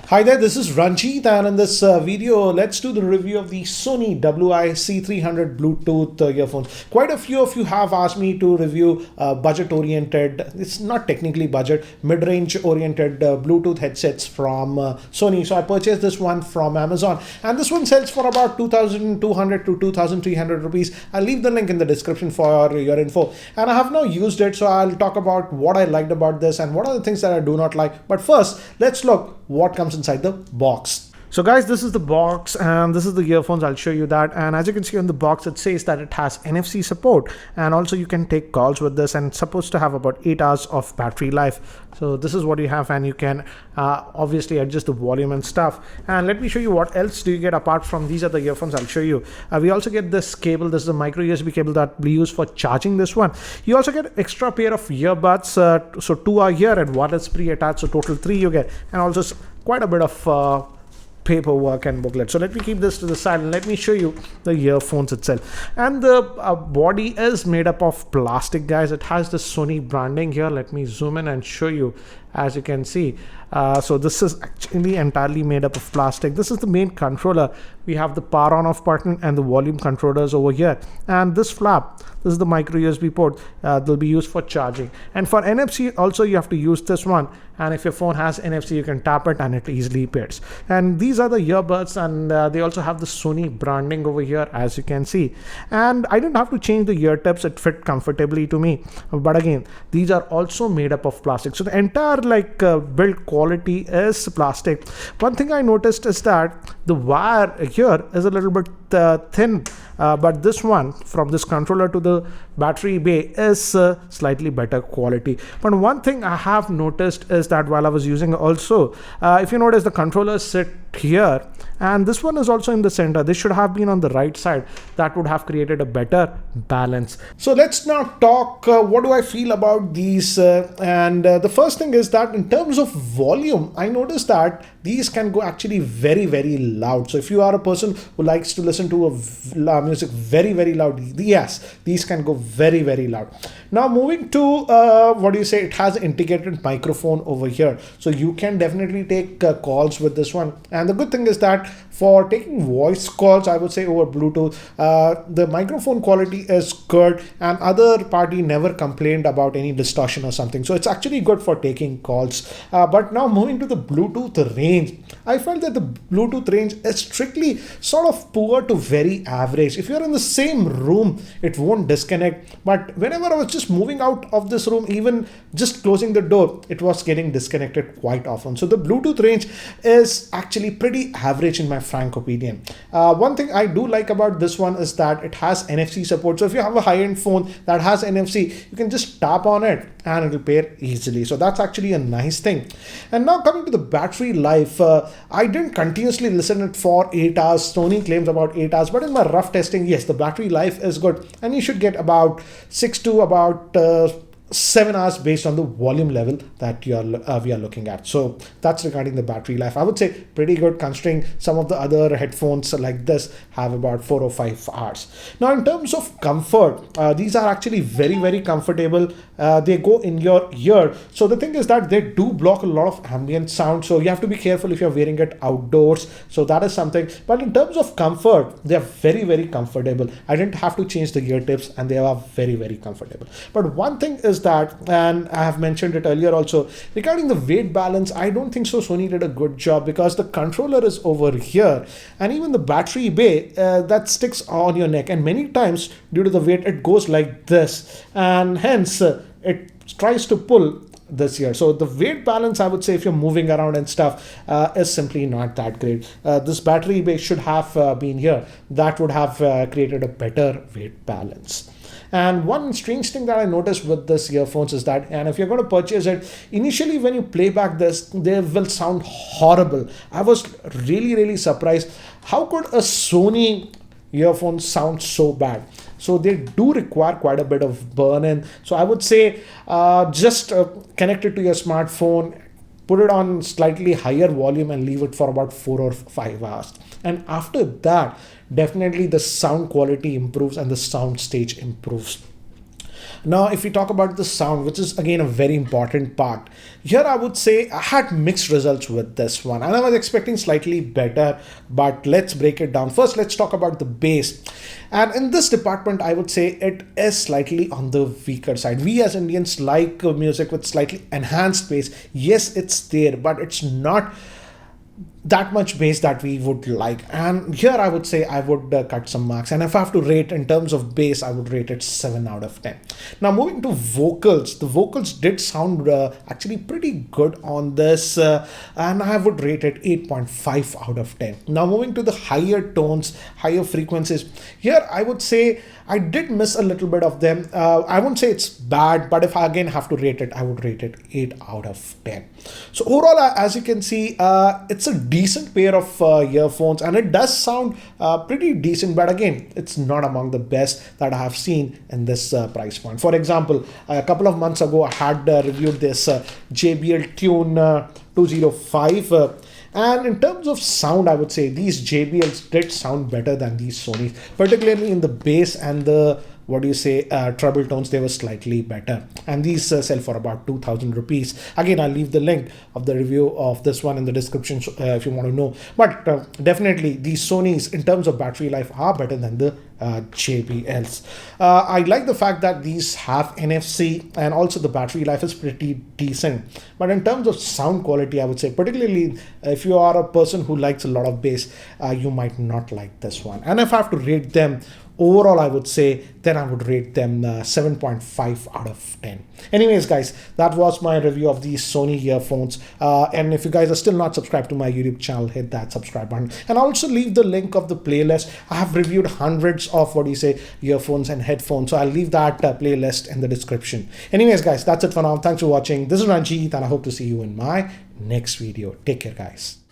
Hi there, this is Ranjit, and in this video, let's do the review of the Sony WI-C300 Bluetooth earphones. Quite a few of you have asked me to review budget-oriented, it's not technically budget, mid-range oriented Bluetooth headsets from Sony. So I purchased this one from Amazon, and this one sells for about 2,200 to 2,300 rupees. I'll leave the link in the description for your info. And I have now used it, so I'll talk about what I liked about this and what are the things that I do not like. But first, let's look what comes inside the box. So guys, this is the box and this is the earphones. I'll show you that. And as you can see on the box, it says that it has NFC support, and also you can take calls with this, and it's supposed to have about 8 hours of battery life. So this is what you have, and you can obviously adjust the volume and stuff. And let me show you what else do you get apart from these are the earphones. I'll show you. We also get this cable. This is a micro USB cable that we use for charging this one. You also get extra pair of earbuds. So 2 are here and 1 is pre-attached. So total 3 you get, and also quite a bit of paperwork and booklet. So let me keep this to the side and let me show you the earphones itself. And the body is made up of plastic, guys. It has the Sony branding here. Let me zoom in and show you. As you can see, so this is actually entirely made up of plastic. This is the main controller. We have the power on off button and the volume controllers over here, and this flap, this is the micro USB port. They'll be used for charging, and for NFC also you have to use this one, and if your phone has NFC you can tap it and it easily pairs. And these are the earbuds, and they also have the Sony branding over here, as you can see. And I didn't have to change the ear tips, it fit comfortably to me. But again, these are also made up of plastic, so the entire build quality is plastic. One thing I noticed is that the wire here is a little bit thin, but this one from this controller to the battery bay is slightly better quality. But one thing I have noticed is that while I was using also, if you notice, the controllers sit here and this one is also in the center. This should have been on the right side. That would have created a better balance. So let's now talk what do I feel about these, and the first thing is that in terms of volume, I noticed that these can go actually very, very loud. So if you are a person who likes to listen to music very, very loud, yes, these can go very, very loud. Now moving to what do you say, it has an integrated microphone over here, so you can definitely take calls with this one. And the good thing is that for taking voice calls, I would say over Bluetooth, the microphone quality is good, and other party never complained about any distortion or something. So it's actually good for taking calls. But now moving to the Bluetooth range, I felt that the Bluetooth range is strictly sort of poor to very average. If you're in the same room, it won't disconnect. But whenever I was just moving out of this room, even just closing the door, it was getting disconnected quite often. So the Bluetooth range is actually pretty average in my frank opinion. One thing I do like about this one is that it has NFC support. So if you have a high-end phone that has NFC, you can just tap on it and it'll pair easily. So that's actually a nice thing. And now coming to the battery life, I didn't continuously listen it for 8 hours. Sony claims about 8 hours, but in my rough testing, yes, the battery life is good, and you should get about 6 to about 7 hours based on the volume level that we are looking at. So that's regarding the battery life. I would say pretty good, considering some of the other headphones like this have about 4 or 5 hours. Now in terms of comfort, these are actually very, very comfortable. They go in your ear. So the thing is that they do block a lot of ambient sound, so you have to be careful if you're wearing it outdoors. So that is something. But in terms of comfort, they are very, very comfortable. I didn't have to change the ear tips, and they are very, very comfortable. But one thing is that, and I have mentioned it earlier also, regarding the weight balance, I don't think so Sony did a good job, because the controller is over here, and even the battery bay that sticks on your neck, and many times due to the weight it goes like this, and hence it tries to pull this here. So the weight balance, I would say, if you're moving around and stuff, is simply not that great. This battery bay should have been here. That would have created a better weight balance. And one strange thing that I noticed with this earphones is that, and if you're going to purchase it, initially when you play back this, they will sound horrible. I was really, really surprised. How could a Sony earphone sound so bad? So they do require quite a bit of burn-in. So I would say just connect it to your smartphone, put it on slightly higher volume and leave it for about 4 or 5 hours. And after that, definitely the sound quality improves and the sound stage improves. Now, if we talk about the sound, which is again a very important part, here I would say I had mixed results with this one, and I was expecting slightly better, but let's break it down. First, let's talk about the bass. And in this department, I would say it is slightly on the weaker side. We as Indians like music with slightly enhanced bass. Yes, it's there, but it's not that much bass that we would like. And here I would say I would cut some marks, and if I have to rate in terms of bass, I would rate it 7 out of 10. Now moving to vocals, the vocals did sound actually pretty good on this, and I would rate it 8.5 out of 10. Now moving to the higher tones, higher frequencies, here I would say I did miss a little bit of them. I won't say it's bad, but if I again have to rate it, I would rate it 8 out of 10. So overall, as you can see, it's a decent pair of earphones, and it does sound pretty decent, but again, it's not among the best that I have seen in this price point. For example, a couple of months ago, I had reviewed this JBL Tune 205. And in terms of sound, I would say these JBLs did sound better than these Sonys, particularly in the bass and the treble tones. They were slightly better, and these sell for about 2,000 rupees. Again, I'll leave the link of the review of this one in the description if you want to know. But definitely these Sonys in terms of battery life are better than the JBLs. I like the fact that these have NFC, and also the battery life is pretty decent. But in terms of sound quality, I would say particularly if you are a person who likes a lot of bass, you might not like this one. And if I have to rate them overall, I would say then I would rate them 7.5 out of 10. Anyways, guys, that was my review of these Sony earphones. And if you guys are still not subscribed to my YouTube channel, hit that subscribe button. And I'll also leave the link of the playlist. I have reviewed hundreds of earphones and headphones. So I'll leave that playlist in the description. Anyways, guys, that's it for now. Thanks for watching. This is Ranjit, and I hope to see you in my next video. Take care, guys.